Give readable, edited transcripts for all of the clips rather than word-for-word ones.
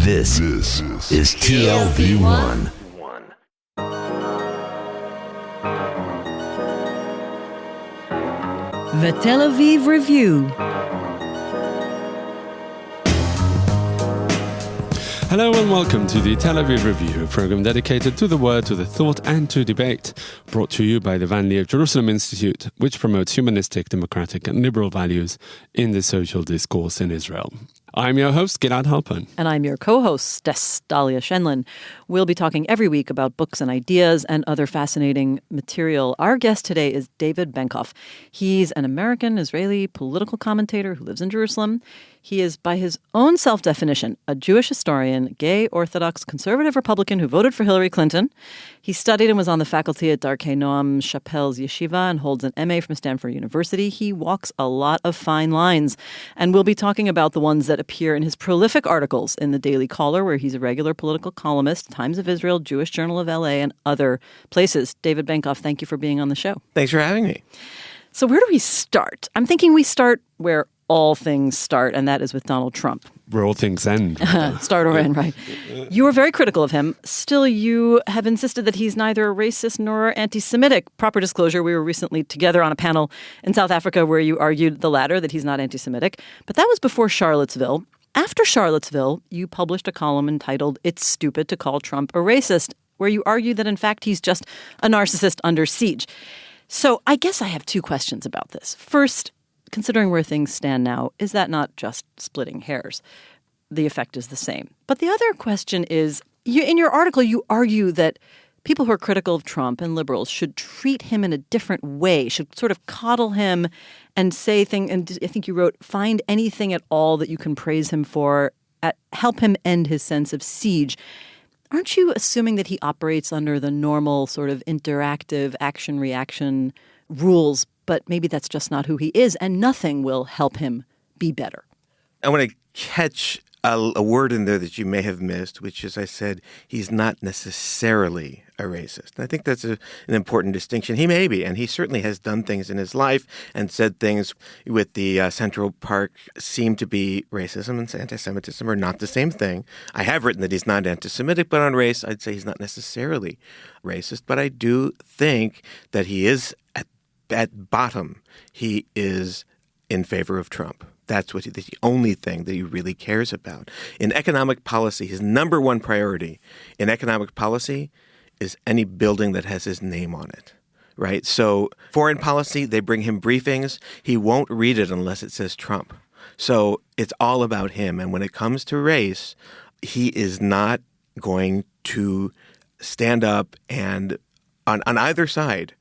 This is TLV1. The Tel Aviv Review. Hello and welcome to the Tel Aviv Review, a program dedicated to the word, to the thought and to debate, brought to you by the Van Leer Jerusalem Institute, which promotes humanistic, democratic and liberal values in the social discourse in Israel. I'm your host, Gilad Halpern. And I'm your co-host, Dalia Shenlin. We'll be talking every week about books and ideas and other fascinating material. Our guest today is David Benkof. He's an American-Israeli political commentator who lives in Jerusalem. He is, by his own self-definition, a Jewish historian, gay, Orthodox, conservative Republican who voted for Hillary Clinton. He studied and was on the faculty at Darkei Noam Chappell's Yeshiva and holds an MA from Stanford University. He walks a lot of fine lines, and we'll be talking about the ones that appear in his prolific articles in the Daily Caller, where he's a regular political columnist, Times of Israel, Jewish Journal of LA, and other places. David Benkof, thank you for being on the show. Thanks for having me. So where do we start? I'm thinking we start where all things start, and that is with Donald Trump. Where all things end. Start or end, right. You were very critical of him. Still, you have insisted that he's neither racist nor anti-Semitic. Proper disclosure, we were recently together on a panel in South Africa where you argued the latter, that he's not anti-Semitic. But that was before Charlottesville. After Charlottesville, you published a column entitled "It's Stupid to Call Trump a Racist," where you argued that, in fact, he's just a narcissist under siege. So I guess I have two questions about this. First, considering where things stand now, is that not just splitting hairs? The effect is the same. But the other question is, in your article, you argue that people who are critical of Trump and liberals should treat him in a different way, should sort of coddle him and say things, and I think you wrote, find anything at all that you can praise him for, help him end his sense of siege. Aren't you assuming that he operates under the normal sort of interactive action-reaction rules, but maybe that's just not who he is, and nothing will help him be better? I want to catch a word in there that you may have missed, which is I said he's not necessarily a racist. And I think that's an important distinction. He may be, and he certainly has done things in his life and said things with the Central Park seem to be racism and anti-Semitism are not the same thing. I have written that he's not anti-Semitic, but on race, I'd say he's not necessarily racist. But I do think that he is, at bottom, he is in favor of Trump. That's the only thing that he really cares about. In economic policy, his number one priority in economic policy is any building that has his name on it, right? So foreign policy, they bring him briefings. He won't read it unless it says Trump. So it's all about him. And when it comes to race, he is not going to stand up and on either side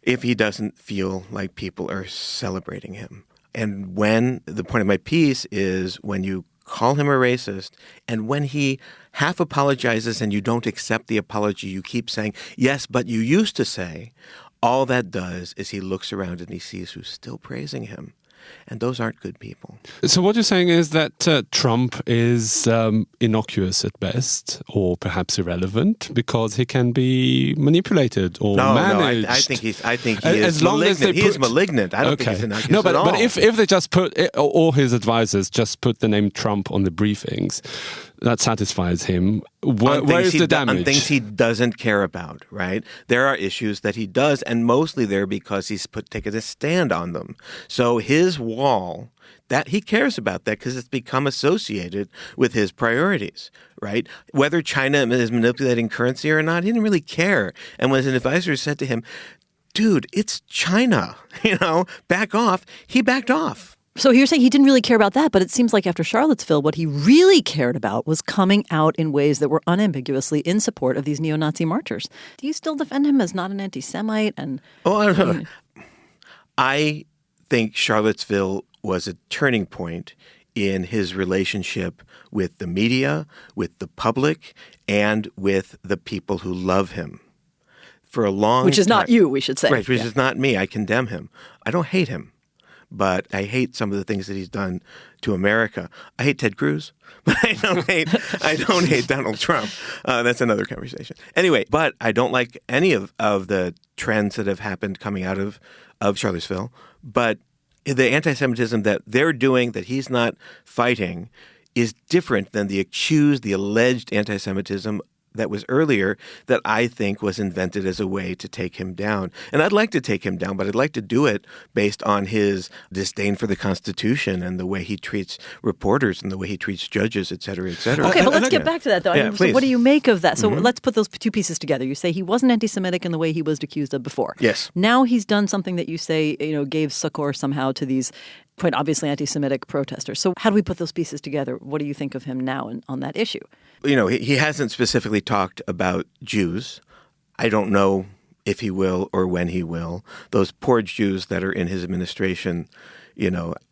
if he doesn't feel like people are celebrating him. And when the point of my piece is when you call him a racist and when he half apologizes and you don't accept the apology, you keep saying, yes, but you used to say, all that does is he looks around and he sees who's still praising him. And those aren't good people. So what you're saying is that Trump is innocuous at best, or perhaps irrelevant, because he can be manipulated or managed. No, I think he is malignant. He is malignant. I don't think he's innocuous at all. But if they just put, or his advisors just put the name Trump on the briefings, that satisfies him. Where is the damage? On things he doesn't care about, right? There are issues that he does, and mostly they're because he's taken a stand on them. So his wall, that he cares about that because it's become associated with his priorities, right? Whether China is manipulating currency or not, he didn't really care. And when his advisor said to him, dude, it's China, back off, he backed off. So you're saying he didn't really care about that, but it seems like after Charlottesville, what he really cared about was coming out in ways that were unambiguously in support of these neo-Nazi marchers. Do you still defend him as not an anti-Semite? I think Charlottesville was a turning point in his relationship with the media, with the public, and with the people who love him. For a long Which is not you, we should say. Right, which is not me. I condemn him. I don't hate him. But I hate some of the things that he's done to America. I hate Ted Cruz, but I don't hate Donald Trump. That's another conversation. Anyway, but I don't like any of the trends that have happened coming out of Charlottesville. But the anti-Semitism that they're doing, that he's not fighting, is different than the accused, the alleged anti-Semitism that was earlier that I think was invented as a way to take him down. And I'd like to take him down, but I'd like to do it based on his disdain for the Constitution and the way he treats reporters and the way he treats judges, et cetera, et cetera. Okay, but let's get back to that, though. Yeah, so please. what do you make of that? So let's put those two pieces together. You say he wasn't anti-Semitic in the way he was accused of before. Yes. Now he's done something that you say, gave succor somehow to these quite obviously anti-Semitic protesters. So how do we put those pieces together? What do you think of him now on that issue? He hasn't specifically talked about Jews. I don't know if he will or when he will. Those poor Jews that are in his administration,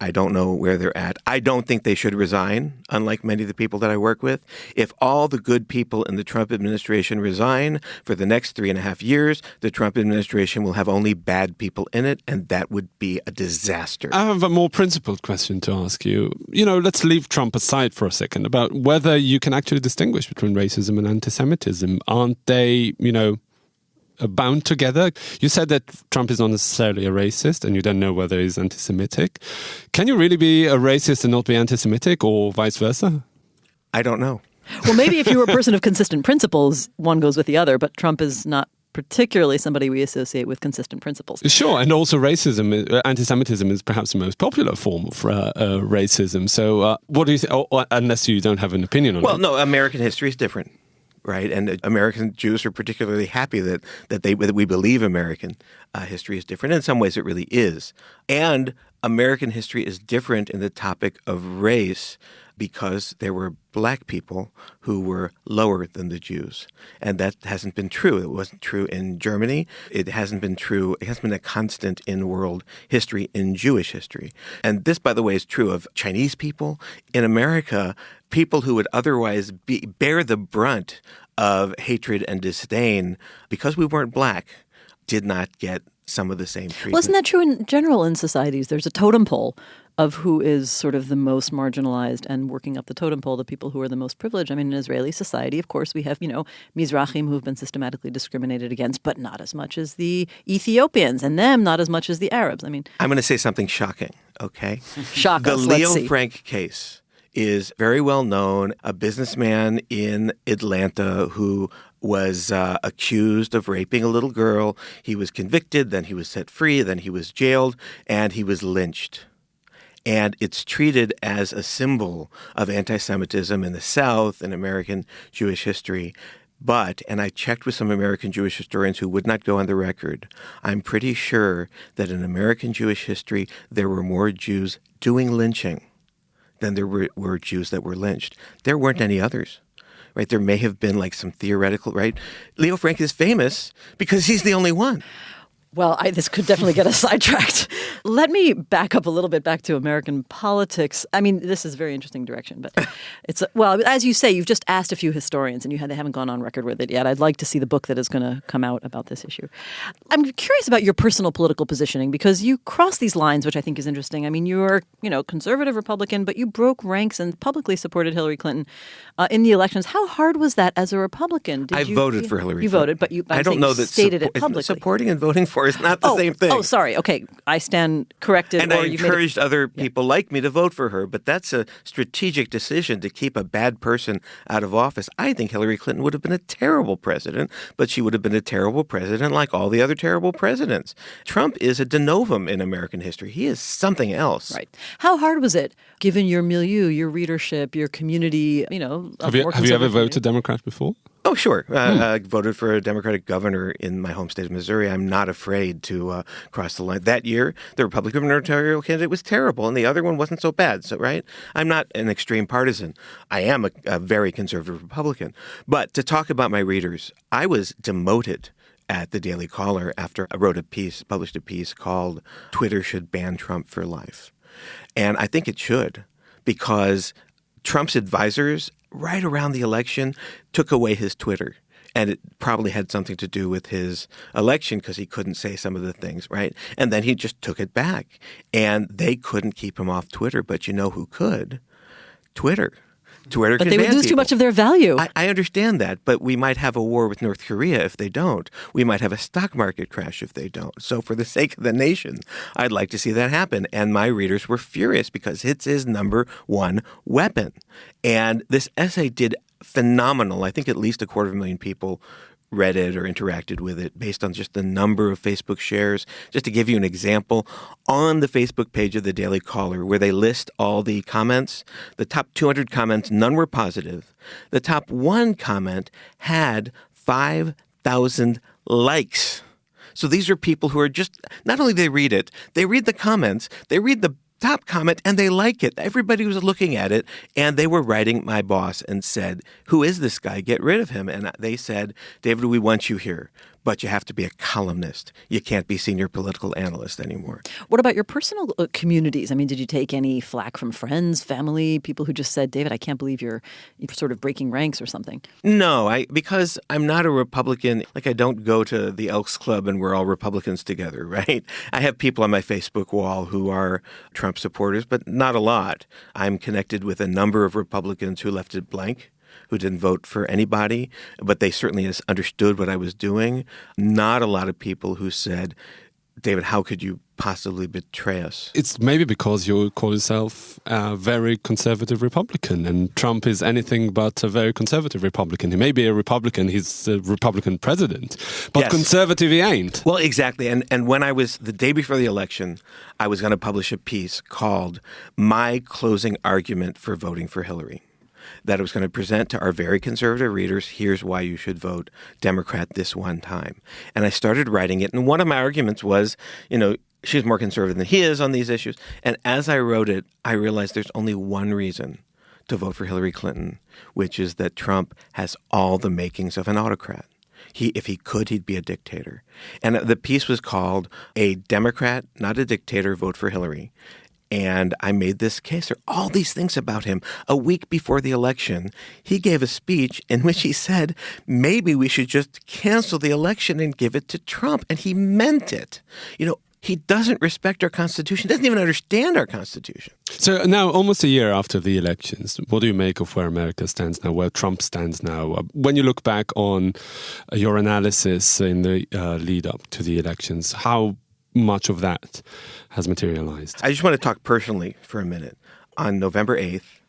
I don't know where they're at. I don't think they should resign, unlike many of the people that I work with. If all the good people in the Trump administration resign for the next 3.5 years, the Trump administration will have only bad people in it, and that would be a disaster. I have a more principled question to ask you. Let's leave Trump aside for a second about whether you can actually distinguish between racism and anti-Semitism. Aren't they, bound together? You said that Trump is not necessarily a racist and you don't know whether he's anti-Semitic. Can you really be a racist and not be anti-Semitic, or vice versa? I don't know. Well, maybe if you were a person of consistent principles, one goes with the other, but Trump is not particularly somebody we associate with consistent principles. Sure, and also racism, anti-Semitism is perhaps the most popular form of racism. So what do you think, unless you don't have an opinion on it? Well, no, American history is different. Right, and American Jews are particularly happy that we believe American history is different. In some ways, it really is. And American history is different in the topic of race because there were black people who were lower than the Jews. And that hasn't been true. It wasn't true in Germany. It hasn't been true. It hasn't been a constant in world history, in Jewish history. And this, by the way, is true of Chinese people. In America, people who would otherwise bear the brunt of hatred and disdain because we weren't black did not get some of the same treatment. Well, isn't that true in general in societies? There's a totem pole of who is sort of the most marginalized, and working up the totem pole, the people who are the most privileged. I mean, in Israeli society, of course, we have, Mizrahim who've been systematically discriminated against, but not as much as the Ethiopians, and them not as much as the Arabs. I'm going to say something shocking, okay? Shock us, The let's see. Leo Frank case is very well known, a businessman in Atlanta who was accused of raping a little girl. He was convicted, then he was set free, then he was jailed, and he was lynched. And it's treated as a symbol of anti-Semitism in the South in American Jewish history. But, and I checked with some American Jewish historians who would not go on the record, I'm pretty sure that in American Jewish history there were more Jews doing lynching than there were Jews that were lynched. There weren't any others. Right? There may have been like some theoretical, right? Leo Frank is famous because he's the only one. Well, this could definitely get us sidetracked. Let me back up a little bit back to American politics. I mean, this is a very interesting direction, but as you say, you've just asked a few historians and they haven't gone on record with it yet. I'd like to see the book that is going to come out about this issue. I'm curious about your personal political positioning because you cross these lines, which I think is interesting. I mean, you're, conservative Republican, but you broke ranks and publicly supported Hillary Clinton in the elections. How hard was that as a Republican? I voted for Hillary Clinton. You voted, but I don't know that stated it publicly. Supporting and voting for is not the same thing. Oh, sorry. Okay. I stand corrected. And I encouraged other people like me to vote for her, but that's a strategic decision to keep a bad person out of office. I think Hillary Clinton would have been a terrible president, but she would have been a terrible president like all the other terrible presidents. Trump is a de novum in American history. He is something else. Right. How hard was it, given your milieu, your readership, your community, Have you ever voted Democrat before? Oh, sure. I voted for a Democratic governor in my home state of Missouri. I'm not afraid to cross the line. That year, the Republican gubernatorial candidate was terrible, and the other one wasn't so bad. So, right? I'm not an extreme partisan. I am a very conservative Republican. But to talk about my readers, I was demoted at the Daily Caller after I published a piece called "Twitter Should Ban Trump for Life." And I think it should, because Trump's advisors right around the election took away his Twitter. And it probably had something to do with his election because he couldn't say some of the things, right? And then he just took it back. And they couldn't keep him off Twitter. But you know who could? Twitter. Twitter But can they would ban lose too people. much of their value. I understand that, but we might have a war with North Korea if they don't. We might have a stock market crash if they don't. So for the sake of the nation, I'd like to see that happen. And my readers were furious because it's his number one weapon. And this essay did phenomenal. I think at least 250,000 people read it or interacted with it based on just the number of Facebook shares. Just to give you an example, on the Facebook page of the Daily Caller, where they list all the comments, the top 200 comments, none were positive. The top one comment had 5,000 likes. So these are people who are just, not only do they read it, they read the comments, they read the top comment, and they like it. Everybody was looking at it, and they were writing my boss and said, "Who is this guy? Get rid of him." And they said, "David, we want you here, but you have to be a columnist. You can't be senior political analyst anymore." What about your personal communities? I mean, did you take any flack from friends, family, people who just said, "David, I can't believe you're sort of breaking ranks," or something? No, because I'm not a Republican. Like, I don't go to the Elks Club and we're all Republicans together, right? I have people on my Facebook wall who are Trump supporters, but not a lot. I'm connected with a number of Republicans who left it blank, who didn't vote for anybody, but they certainly understood what I was doing. Not a lot of people who said, "David, how could you possibly betray us?" It's maybe because you call yourself a very conservative Republican, and Trump is anything but a very conservative Republican. He may be a Republican, he's a Republican president, but Yes. conservative he ain't. Well, exactly. And when I was, the day before the election, I was going to publish a piece called "My Closing Argument for Voting for Hillary," that I was going to present to our very conservative readers, here's why you should vote Democrat this one time. And I started writing it. And one of my arguments was, she's more conservative than he is on these issues. And as I wrote it, I realized there's only one reason to vote for Hillary Clinton, which is that Trump has all the makings of an autocrat. If he could, he'd be a dictator. And the piece was called "A Democrat, Not a Dictator, Vote for Hillary." And I made this case. There are all these things about him. A week before the election, he gave a speech in which he said, maybe we should just cancel the election and give it to Trump. And he meant it. He doesn't respect our Constitution, doesn't even understand our Constitution. So now, almost a year after the elections, what do you make of where America stands now, where Trump stands now? When you look back on your analysis in the lead up to the elections, how much of that has materialized? I just want to talk personally for a minute. On November 8th,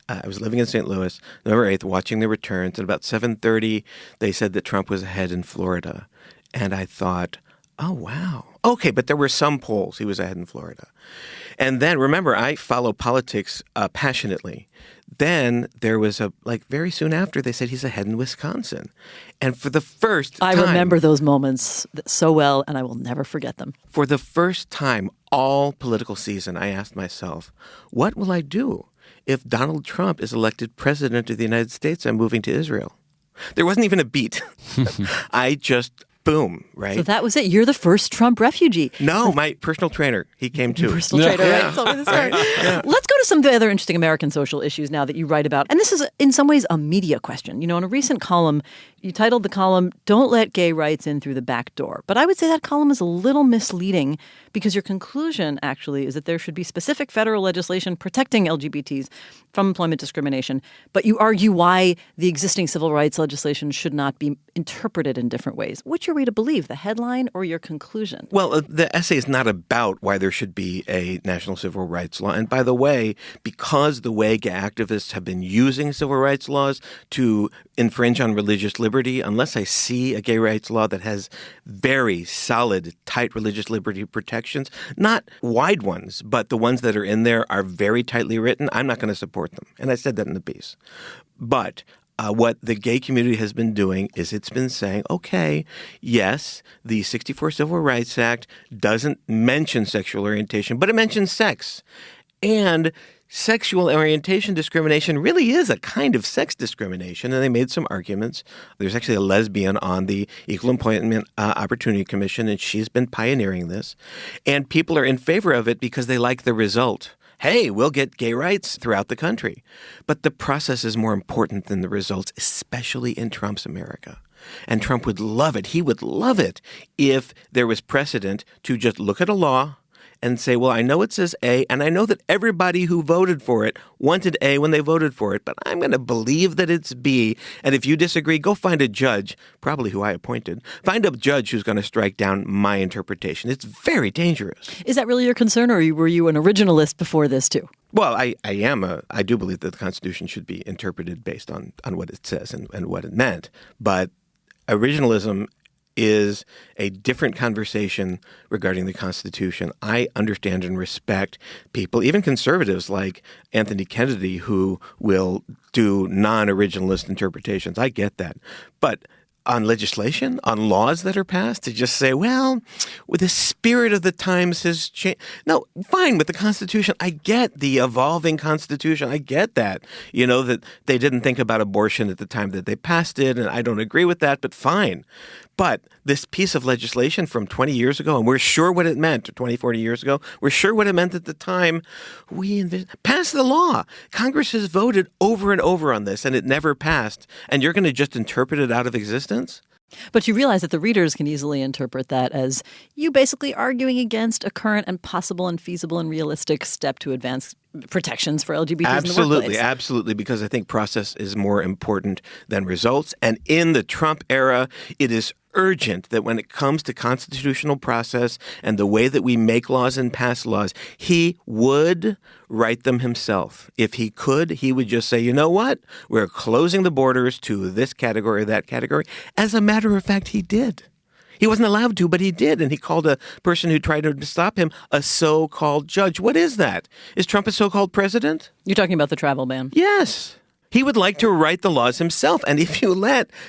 I was living in St. Louis, November 8th, watching the returns. At about 7:30, they said that Trump was ahead in Florida. And I thought, oh, wow. Okay, but there were some polls he was ahead in Florida. And then, remember, I follow politics passionately. Then there was very soon after, they said he's ahead in Wisconsin. And for the first time... I remember those moments so well, and I will never forget them. For the first time all political season, I asked myself, what will I do if Donald Trump is elected president of the United States? I'm moving to Israel. There wasn't even a beat. I just... boom, right? So that was it. You're the first Trump refugee. No, my personal trainer, he came too. Personal trainer, right? Told me the story. Let's go to some of the other interesting American social issues now that you write about. And this is, in some ways, a media question. In a recent column, you titled the column, "Don't Let Gay Rights In Through the Back Door." But I would say that column is a little misleading because your conclusion, actually, is that there should be specific federal legislation protecting LGBTs from employment discrimination. But you argue why the existing civil rights legislation should not be interpreted in different ways. Which are we to believe, the headline or your conclusion? Well, the essay is not about why there should be a national civil rights law. And by the way, because the way gay activists have been using civil rights laws to infringe on religious liberty, unless I see a gay rights law that has very solid, tight religious liberty protections, not wide ones, but the ones that are in there are very tightly written, I'm not going to support them. And I said that in the piece. But what the gay community has been doing is it's been saying, okay, yes, the 1964 Civil Rights Act doesn't mention sexual orientation, but it mentions sex. And sexual orientation discrimination really is a kind of sex discrimination, and they made some arguments. There's actually a lesbian on the Equal Employment Opportunity Commission, and she's been pioneering this. And people are in favor of it because they like the result. Hey, we'll get gay rights throughout the country. But the process is more important than the results, especially in Trump's America. And Trump would love it. He would love it if there was precedent to just look at a law and say, well, I know it says A, and I know that everybody who voted for it wanted A when they voted for it, but I'm going to believe that it's B. And if you disagree, go find a judge, probably who I appointed, find a judge who's going to strike down my interpretation. It's very dangerous. Is that really your concern, or were you an originalist before this too? Well, I do believe that the Constitution should be interpreted based on what it says and what it meant. But originalism is a different conversation regarding the Constitution. I understand and respect people, even conservatives like Anthony Kennedy, who will do non-originalist interpretations. I get that. But on legislation, on laws that are passed, to just say, well, the spirit of the times has changed. No, fine, with the Constitution, I get the evolving Constitution. I get that, that they didn't think about abortion at the time that they passed it, and I don't agree with that, but fine. But this piece of legislation from 20 years ago, and we're sure what it meant, 20, 40 years ago, we're sure what it meant at the time we passed the law. Congress has voted over and over on this, and it never passed. And you're going to just interpret it out of existence? But you realize that the readers can easily interpret that as you basically arguing against a current and possible and feasible and realistic step to advance protections for LGBTs in the workplace. Absolutely, because I think process is more important than results. And in the Trump era, it is urgent that when it comes to constitutional process and the way that we make laws and pass laws, he would write them himself. If he could, he would just say, you know what? We're closing the borders to this category or that category. As a matter of fact, he did. He wasn't allowed to, but he did. And he called a person who tried to stop him a so-called judge. What is that? Is Trump a so-called president? You're talking about the travel ban. Yes. He would like to write the laws himself. And if you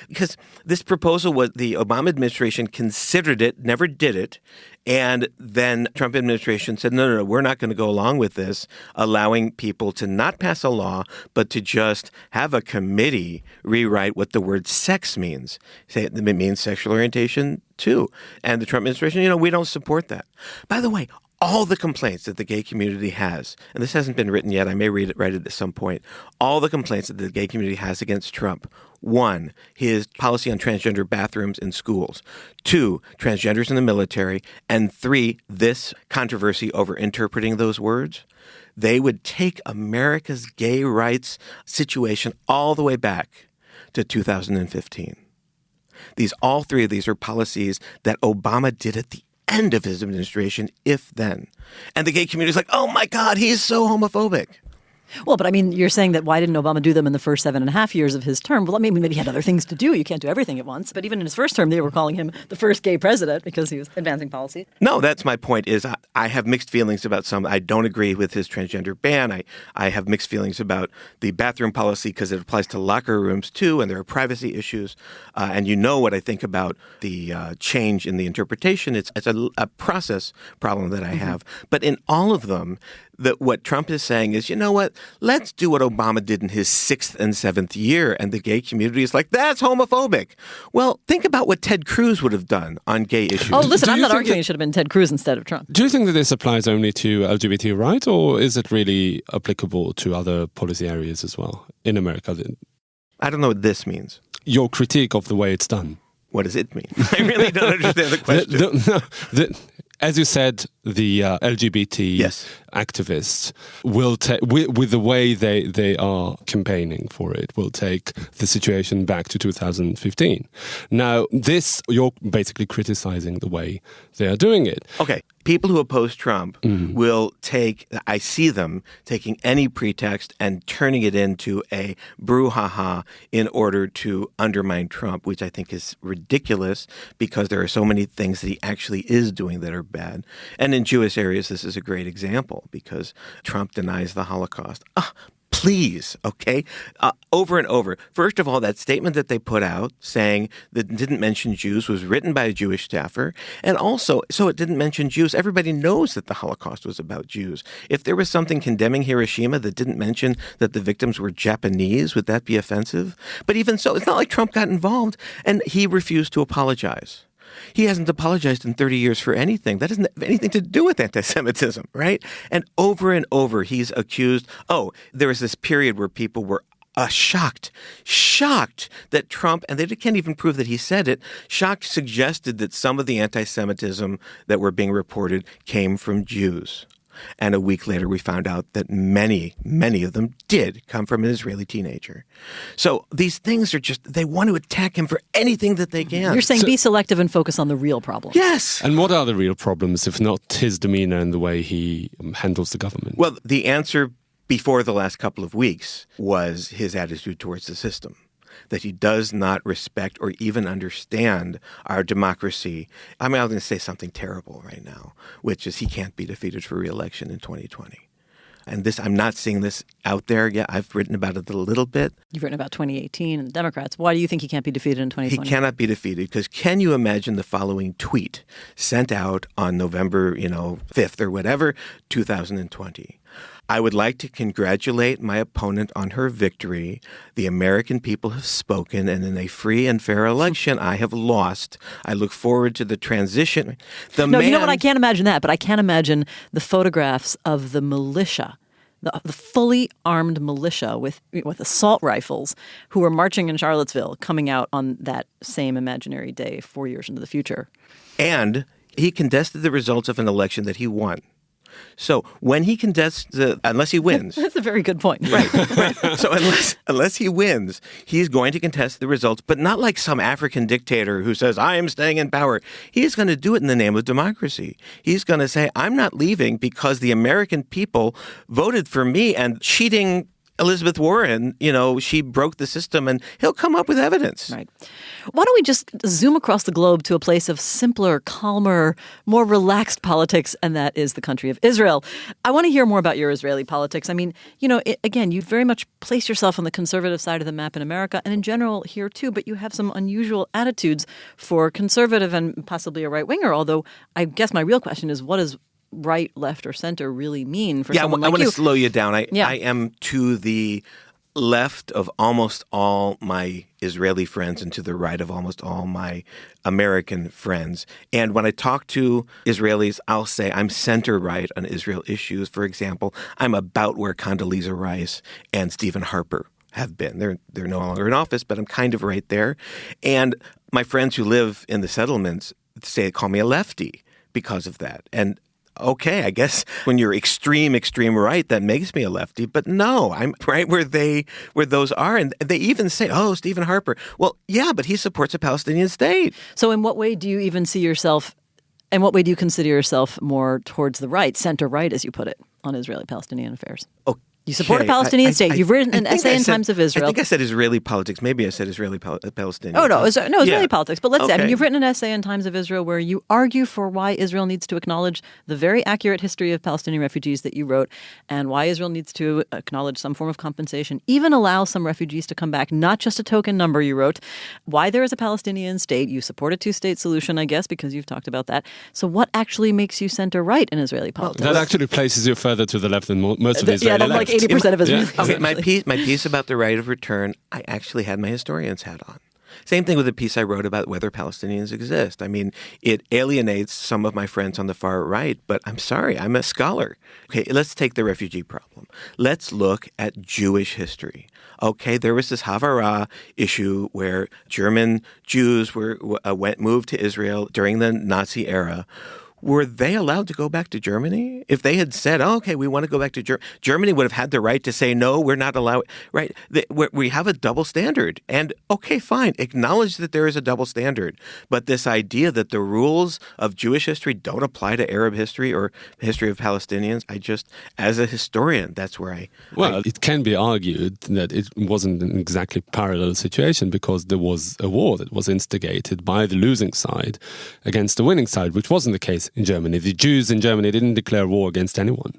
because this proposal was the Obama administration considered it, never did it. And then Trump administration said, no, we're not going to go along with this, allowing people to not pass a law, but to just have a committee rewrite what the word sex means. Say it means sexual orientation too. And the Trump administration, we don't support that. By the way, all the complaints that the gay community has, and this hasn't been written yet, I may write it at some point, all the complaints that the gay community has against Trump. 1, his policy on transgender bathrooms in schools. 2, transgenders in the military. And 3, this controversy over interpreting those words. They would take America's gay rights situation all the way back to 2015. All three of these are policies that Obama did at the end of his administration, if then. And the gay community is like, oh my God, he's so homophobic. Well, but I mean, you're saying that why didn't Obama do them in the first 7.5 years of his term? Well, maybe he had other things to do. You can't do everything at once. But even in his first term, they were calling him the first gay president because he was advancing policy. No, that's my point is I have mixed feelings about some. I don't agree with his transgender ban. I have mixed feelings about the bathroom policy because it applies to locker rooms too, and there are privacy issues. And you know what I think about the change in the interpretation. It's a process problem that I have. But in all of them, what Trump is saying is, you know what, let's do what Obama did in his 6th and 7th year. And the gay community is like, that's homophobic. Well, think about what Ted Cruz would have done on gay issues. Oh, listen, I'm not arguing it should have been Ted Cruz instead of Trump. Do you think that this applies only to LGBT rights, or is it really applicable to other policy areas as well in America? I don't know what this means. Your critique of the way it's done. What does it mean? I really don't understand the question. As you said, the LGBT activists will take, with the way they are campaigning for it, will take the situation back to 2015. Now, you're basically criticizing the way they are doing it. Okay. People who oppose Trump will I see them taking any pretext and turning it into a brouhaha in order to undermine Trump, which I think is ridiculous because there are so many things that he actually is doing that are bad. And in Jewish areas, this is a great example because Trump denies the Holocaust. Please, okay? Over and over. First of all, that statement that they put out saying that it didn't mention Jews was written by a Jewish staffer. And also, so it didn't mention Jews. Everybody knows that the Holocaust was about Jews. If there was something condemning Hiroshima that didn't mention that the victims were Japanese, would that be offensive? But even so, it's not like Trump got involved and he refused to apologize. He hasn't apologized in 30 years for anything. That doesn't have anything to do with anti-Semitism, right? And over he's accused, there was this period where people were shocked that Trump, and they can't even prove that he said it, suggested that some of the anti-Semitism that were being reported came from Jews. And a week later, we found out that many of them did come from an Israeli teenager. So these things are just, they want to attack him for anything that they can. You're saying be selective and focus on the real problem. Yes. And what are the real problems, if not his demeanor and the way he handles the government? Well, the answer before the last couple of weeks was his attitude towards the system, that he does not respect or even understand our democracy. I mean, I'm going to say something terrible right now, which is he can't be defeated for re-election in 2020. And this, I'm not seeing this out there yet. I've written about it a little bit. You've written about 2018 and the Democrats. Why do you think he can't be defeated in 2020? He cannot be defeated because can you imagine the following tweet sent out on November, 5th or whatever, 2020? I would like to congratulate my opponent on her victory. The American people have spoken, and in a free and fair election, I have lost. I look forward to the transition. You know what? I can't imagine that, but I can imagine the photographs of the militia, the fully armed militia with assault rifles who were marching in Charlottesville coming out on that same imaginary day 4 years into the future. And he contested the results of an election that he won. So when he contests, unless he wins. That's a very good point. Right. So unless he wins, he's going to contest the results, but not like some African dictator who says, I am staying in power. He's going to do it in the name of democracy. He's going to say, I'm not leaving because the American people voted for me, and cheating Elizabeth Warren, she broke the system, and he'll come up with evidence. Right. Why don't we just zoom across the globe to a place of simpler, calmer, more relaxed politics, and that is the country of Israel. I want to hear more about your Israeli politics. I mean, again, you very much place yourself on the conservative side of the map in America, and in general here too, but you have some unusual attitudes for conservative and possibly a right-winger, although I guess my real question is, what does right, left, or center really mean for someone like you? I want to slow you down. I am to the left of almost all my Israeli friends and to the right of almost all my American friends. And when I talk to Israelis, I'll say I'm center-right on Israel issues. For example, I'm about where Condoleezza Rice and Stephen Harper have been. They're no longer in office, but I'm kind of right there. And my friends who live in the settlements call me a lefty because of that. And okay, I guess when you're extreme right, that makes me a lefty. But no, I'm right where those are. And they even say, oh, Stephen Harper. Well, yeah, but he supports a Palestinian state. So in what way do you even see yourself, in what way do you consider yourself more towards the right, center-right, as you put it, on Israeli-Palestinian affairs? Okay. You support a Palestinian state. You've written an essay in Times of Israel. I think I said Israeli politics. Maybe I said Israeli-Palestinian. Oh, no, Israeli politics. But let's say, Okay. you've written an essay in Times of Israel where you argue for why Israel needs to acknowledge the very accurate history of Palestinian refugees that you wrote, and why Israel needs to acknowledge some form of compensation, even allow some refugees to come back, not just a token number, you wrote, why there is a Palestinian state. You support a two-state solution, I guess, because you've talked about that. So what actually makes you center-right in Israeli politics? That actually places you further to the left than most of the Israeli like left. 80% of Israel. Okay, my piece about the right of return, I actually had my historian's hat on. Same thing with the piece I wrote about whether Palestinians exist. I mean, it alienates some of my friends on the far right, but I'm sorry, I'm a scholar. Okay, let's take the refugee problem. Let's look at Jewish history. Okay, there was this Havara issue where German Jews moved to Israel during the Nazi era. Were they allowed to go back to Germany? If they had said, oh, okay, we want to go back to Germany, Germany would have had the right to say, no, we're not allowed, right? We have a double standard. And okay, fine, acknowledge that there is a double standard. But this idea that the rules of Jewish history don't apply to Arab history or the history of Palestinians, as a historian, that's where it can be argued that it wasn't an exactly parallel situation because there was a war that was instigated by the losing side against the winning side, which wasn't the case in Germany. The Jews in Germany didn't declare war against anyone.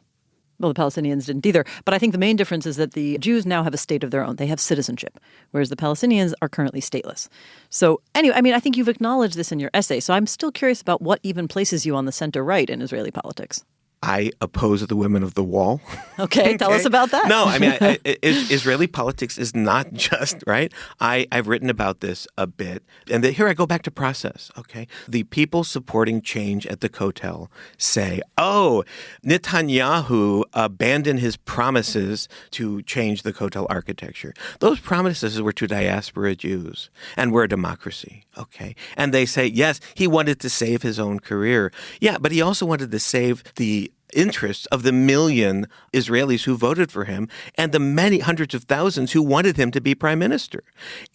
Well, the Palestinians didn't either. But I think the main difference is that the Jews now have a state of their own. They have citizenship, whereas the Palestinians are currently stateless. So anyway, I think you've acknowledged this in your essay. So I'm still curious about what even places you on the center-right in Israeli politics. I oppose the women of the wall. Okay, tell us about that. No, I mean, Israeli politics is not just, right? I've written about this a bit. And here I go back to process, okay? The people supporting change at the Kotel say, oh, Netanyahu abandoned his promises to change the Kotel architecture. Those promises were to diaspora Jews, and we're a democracy, okay? And they say, yes, he wanted to save his own career. Yeah, but he also wanted to save the interests of the million Israelis who voted for him and the many hundreds of thousands who wanted him to be prime minister.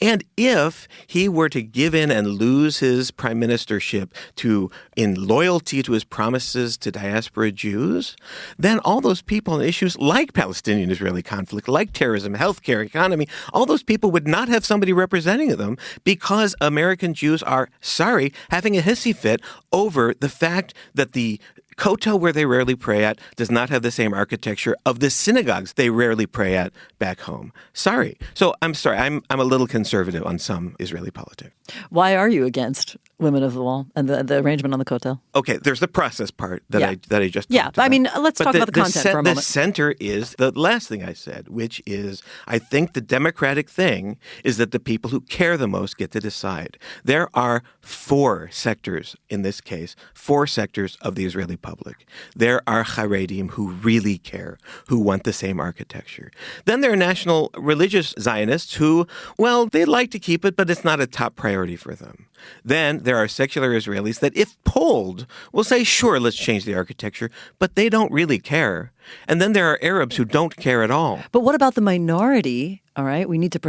And if he were to give in and lose his prime ministership in loyalty to his promises to diaspora Jews, then all those people on issues like Palestinian-Israeli conflict, like terrorism, healthcare, economy, all those people would not have somebody representing them because American Jews are, having a hissy fit over the fact that the Kotel, where they rarely pray at, does not have the same architecture of the synagogues they rarely pray at back home. Sorry. So I'm sorry. I'm a little conservative on some Israeli politics. Why are you against women of the wall and the arrangement on the Kotel? Okay, there's the process part that I just talked about. I mean, let's talk about the content for a moment. The center is the last thing I said, which is I think the democratic thing is that the people who care the most get to decide. There are four sectors in this case, four sectors of the Israeli public. There are Haredim who really care, who want the same architecture. Then there are national religious Zionists who, well, they'd like to keep it, but it's not a top priority for them. Then there are secular Israelis that, if polled, will say, sure, let's change the architecture, but they don't really care. And then there are Arabs who don't care at all. But what about the minority? All right, we need to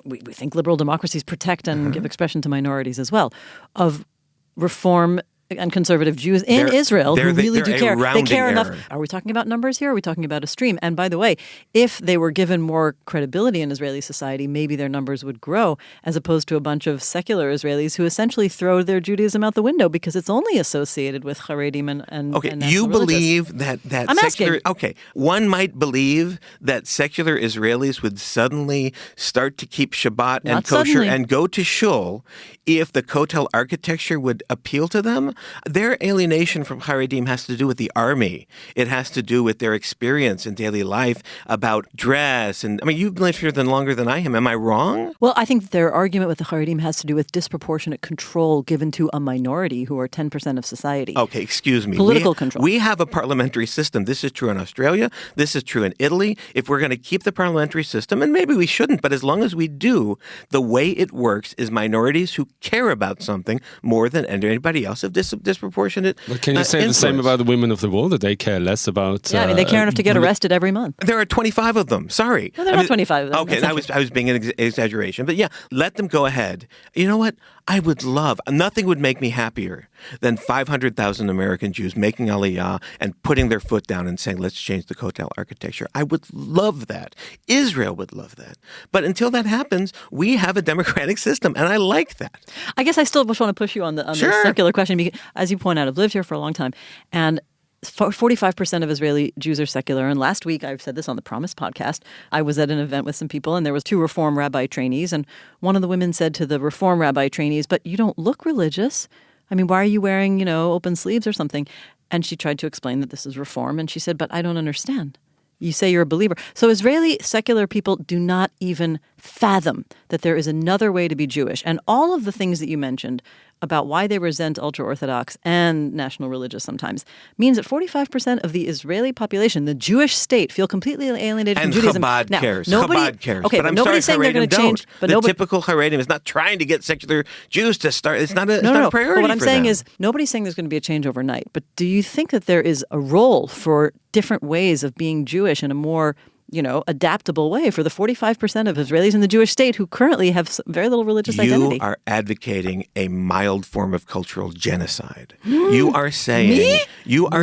we think liberal democracies protect and give expression to minorities as well, of reform and conservative Jews in Israel who really do care. They care enough. Are we talking about numbers here? Or are we talking about a stream? And by the way, if they were given more credibility in Israeli society, maybe their numbers would grow, as opposed to a bunch of secular Israelis who essentially throw their Judaism out the window because it's only associated with Haredim and okay, and you religious. believe that I'm secular... asking. Okay, one might believe that secular Israelis would suddenly start to keep Shabbat and kosher and go to shul if the Kotel architecture would appeal to them. Their alienation from Haredim has to do with the army. It has to do with their experience in daily life about dress. And I mean, you've lived here longer than I am. Am I wrong? Well, I think their argument with the Haredim has to do with disproportionate control given to a minority who are 10% of society. Okay, excuse me. Political control. We have a parliamentary system. This is true in Australia. This is true in Italy. If we're going to keep the parliamentary system, and maybe we shouldn't, but as long as we do, the way it works is minorities who care about something more than anybody else have disproportionate But can you say the same about the women of the wall, that they care less about... Yeah, I mean, they care enough to get arrested every month. There are 25 of them. Sorry. No, there are not 25 of them. Okay, I was being an exaggeration. But yeah, let them go ahead. You know what? I would love, nothing would make me happier than 500,000 American Jews making Aliyah and putting their foot down and saying, let's change the Kotel architecture. I would love that. Israel would love that. But until that happens, we have a democratic system, and I like that. I guess I still just want to push you on the secular question, because, as you point out, I've lived here for a long time, and 45% of Israeli Jews are secular. And last week, I've said this on the Promise podcast, I was at an event with some people, and there was 2 Reform rabbi trainees. And one of the women said to the Reform rabbi trainees, but you don't look religious. I mean, why are you wearing, open sleeves or something? And she tried to explain that this is Reform. And she said, but I don't understand. You say you're a believer. So Israeli secular people do not even fathom that there is another way to be Jewish. And all of the things that you mentioned about why they resent ultra-Orthodox and national religious sometimes means that 45% of the Israeli population, the Jewish state, feel completely alienated from Judaism. And Chabad cares. Chabad cares. Okay, but I'm nobody's sorry, saying they're going to change. But the typical Haredim is not trying to get secular Jews to start. It's not a priority. But what I'm saying them. is nobody's saying there's going to be a change overnight. But do you think that there is a role for different ways of being Jewish in a more adaptable way for the 45% of Israelis in the Jewish state who currently have very little religious identity? You are advocating a mild form of cultural genocide. You are saying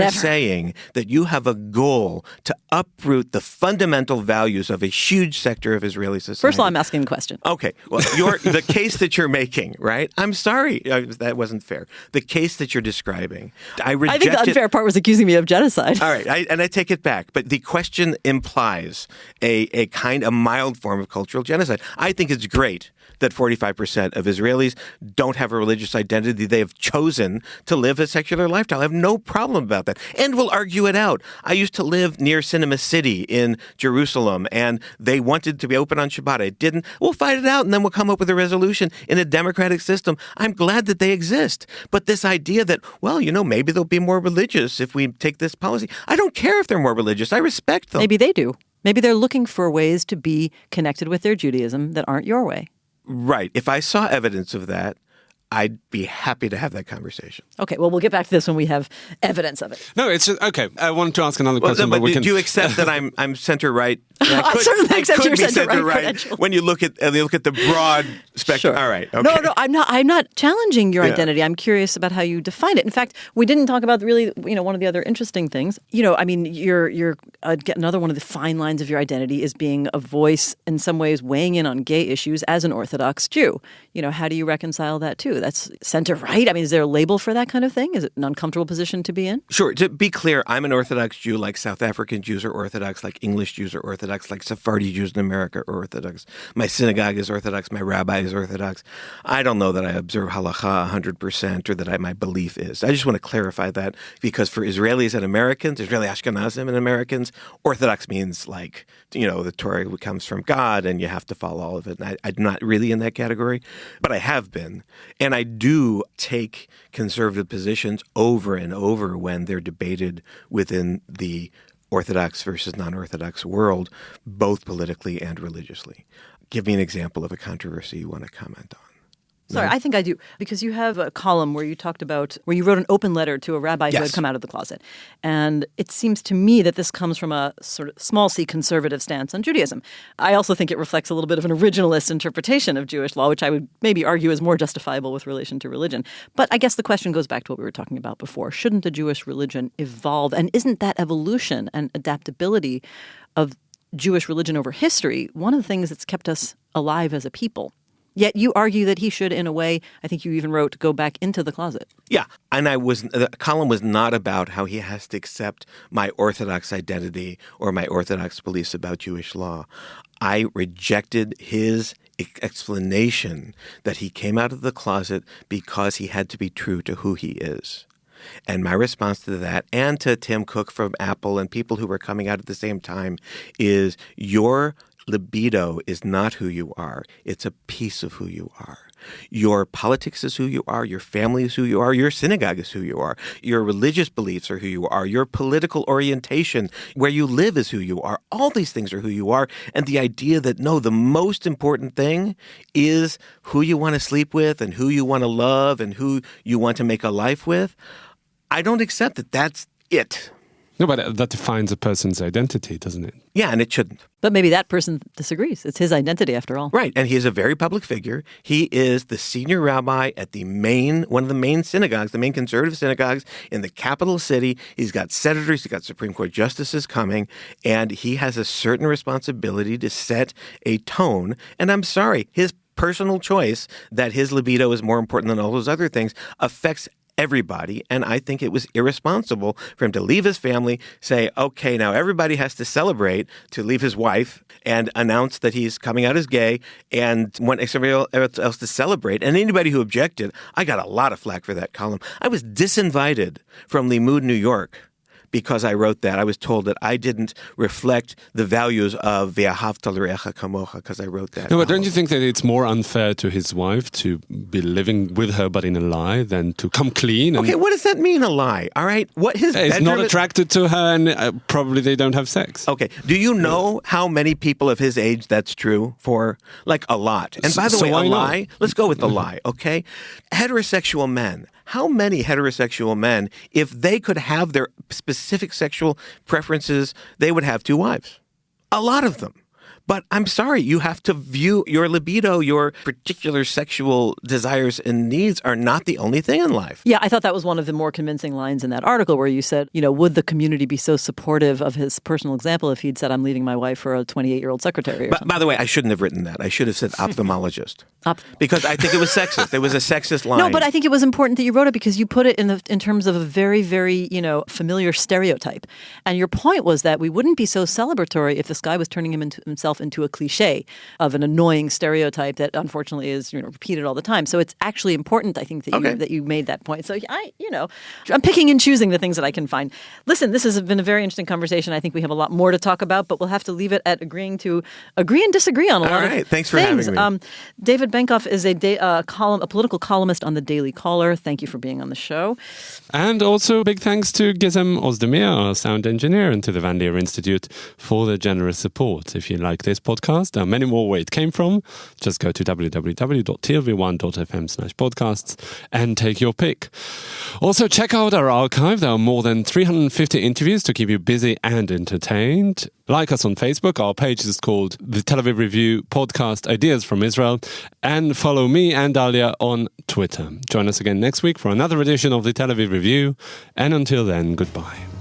saying that you have a goal to uproot the fundamental values of a huge sector of Israeli society. First of all, I'm asking the question. Okay. Well, the case that you're making, right? I'm sorry. That wasn't fair. The case that you're describing. I think the unfair part was accusing me of genocide. All right. I take it back. But the question implies is a mild form of cultural genocide. I think it's great that 45% of Israelis don't have a religious identity. They have chosen to live a secular lifestyle. I have no problem about that. And we'll argue it out. I used to live near Cinema City in Jerusalem, and they wanted to be open on Shabbat. I didn't. We'll fight it out, and then we'll come up with a resolution in a democratic system. I'm glad that they exist. But this idea that, well, maybe they'll be more religious if we take this policy. I don't care if they're more religious. I respect them. Maybe they do. Maybe they're looking for ways to be connected with their Judaism that aren't your way. Right. If I saw evidence of that, I'd be happy to have that conversation. Okay, well, we'll get back to this when we have evidence of it. No, it's just, okay. I wanted to ask another question, but we can. Do you accept that I'm center right? I certainly accept your center right credentials. When you look at the broad spectrum. Sure. All right. Okay. No, I'm not challenging your identity. I'm curious about how you define it. In fact, we didn't talk about really, one of the other interesting things. You're another one of the fine lines of your identity is being a voice in some ways weighing in on gay issues as an Orthodox Jew. How do you reconcile that too? That's center right. I mean, is there a label for that kind of thing? Is it an uncomfortable position to be in? Sure. To be clear, I'm an Orthodox Jew like South African Jews are Orthodox, like English Jews are Orthodox, like Sephardi Jews in America are Orthodox. My synagogue is Orthodox. My rabbi is Orthodox. I don't know that I observe halacha 100% or that my belief is. I just want to clarify that because for Israelis and Americans, Israeli Ashkenazim and Americans, Orthodox means like, the Torah comes from God and you have to follow all of it. And I'm not really in that category, but I have been. And I do take conservative positions over and over when they're debated within the Orthodox versus non-Orthodox world, both politically and religiously. Give me an example of a controversy you want to comment on. Sorry, I think I do. Because you have a column where you wrote an open letter to a rabbi who had come out of the closet. And it seems to me that this comes from a sort of small c conservative stance on Judaism. I also think it reflects a little bit of an originalist interpretation of Jewish law, which I would maybe argue is more justifiable with relation to religion. But I guess the question goes back to what we were talking about before. Shouldn't the Jewish religion evolve? And isn't that evolution and adaptability of Jewish religion over history one of the things that's kept us alive as a people? Yet you argue that he should, in a way, I think you even wrote, go back into the closet. Yeah. And the column was not about how he has to accept my Orthodox identity or my Orthodox beliefs about Jewish law. I rejected his explanation that he came out of the closet because he had to be true to who he is. And my response to that, and to Tim Cook from Apple and people who were coming out at the same time, is your libido is not who you are. It's a piece of who you are. Your politics is who you are. Your family is who you are. Your synagogue is who you are. Your religious beliefs are who you are. Your political orientation, where you live, is who you are. All these things are who you are. And the idea that, no, the most important thing is who you want to sleep with and who you want to love and who you want to make a life with, I don't accept that that's it. No, but that defines a person's identity, doesn't it? Yeah, and it shouldn't. But maybe that person disagrees. It's his identity, after all. Right, and he is a very public figure. He is the senior rabbi at one of the main synagogues, the main conservative synagogues in the capital city. He's got senators, he's got Supreme Court justices coming, and he has a certain responsibility to set a tone. And I'm sorry, his personal choice that his libido is more important than all those other things affects everybody, and I think it was irresponsible for him to leave his family, say, okay, now everybody has to celebrate, to leave his wife and announce that he's coming out as gay and want somebody else to celebrate. And anybody who objected, I got a lot of flack for that column. I was disinvited from Limmud, New York, because I wrote that. I was told that I didn't reflect the values of Ve'ahavta l're'echa kamocha because I wrote that. No, but don't you think that it's more unfair to his wife to be living with her but in a lie than to come clean? Okay, what does that mean, a lie? All right? He's not attracted to her and probably they don't have sex. Okay. Do you know how many people of his age that's true for? Like a lot. And by the way, a lie, let's go with the lie, okay? Heterosexual men. How many heterosexual men, if they could have their specific sexual preferences, they would have two wives? A lot of them. But I'm sorry, you have to view your libido, your particular sexual desires and needs are not the only thing in life. Yeah, I thought that was one of the more convincing lines in that article where you said, would the community be so supportive of his personal example if he'd said, I'm leaving my wife for a 28-year-old secretary or something? By the way, I shouldn't have written that. I should have said ophthalmologist. Because I think it was sexist. It was a sexist line. No, but I think it was important that you wrote it because you put it in terms of a very, very, familiar stereotype. And your point was that we wouldn't be so celebratory if this guy was turning himself into a cliche of an annoying stereotype that unfortunately is, repeated all the time. So it's actually important, I think, that you made that point. So I'm picking and choosing the things that I can find. Listen, this has been a very interesting conversation. I think we have a lot more to talk about, but we'll have to leave it at agreeing to agree and disagree on a lot of things. Thanks for having me. David Benkof is a political columnist on the Daily Caller. Thank you for being on the show. And also big thanks to Gizem Ozdemir, our sound engineer, and to the Van Leer Institute for their generous support. If you like this podcast, there are many more where it came from. Just go to www.tlv1.fm/podcasts and take your pick. Also, check out our archive. There are more than 350 interviews to keep you busy and entertained. Like us on Facebook. Our page is called The Tel Aviv Review Podcast Ideas from Israel. And follow me and Dalia on Twitter. Join us again next week for another edition of The Tel Aviv Review. And until then, goodbye.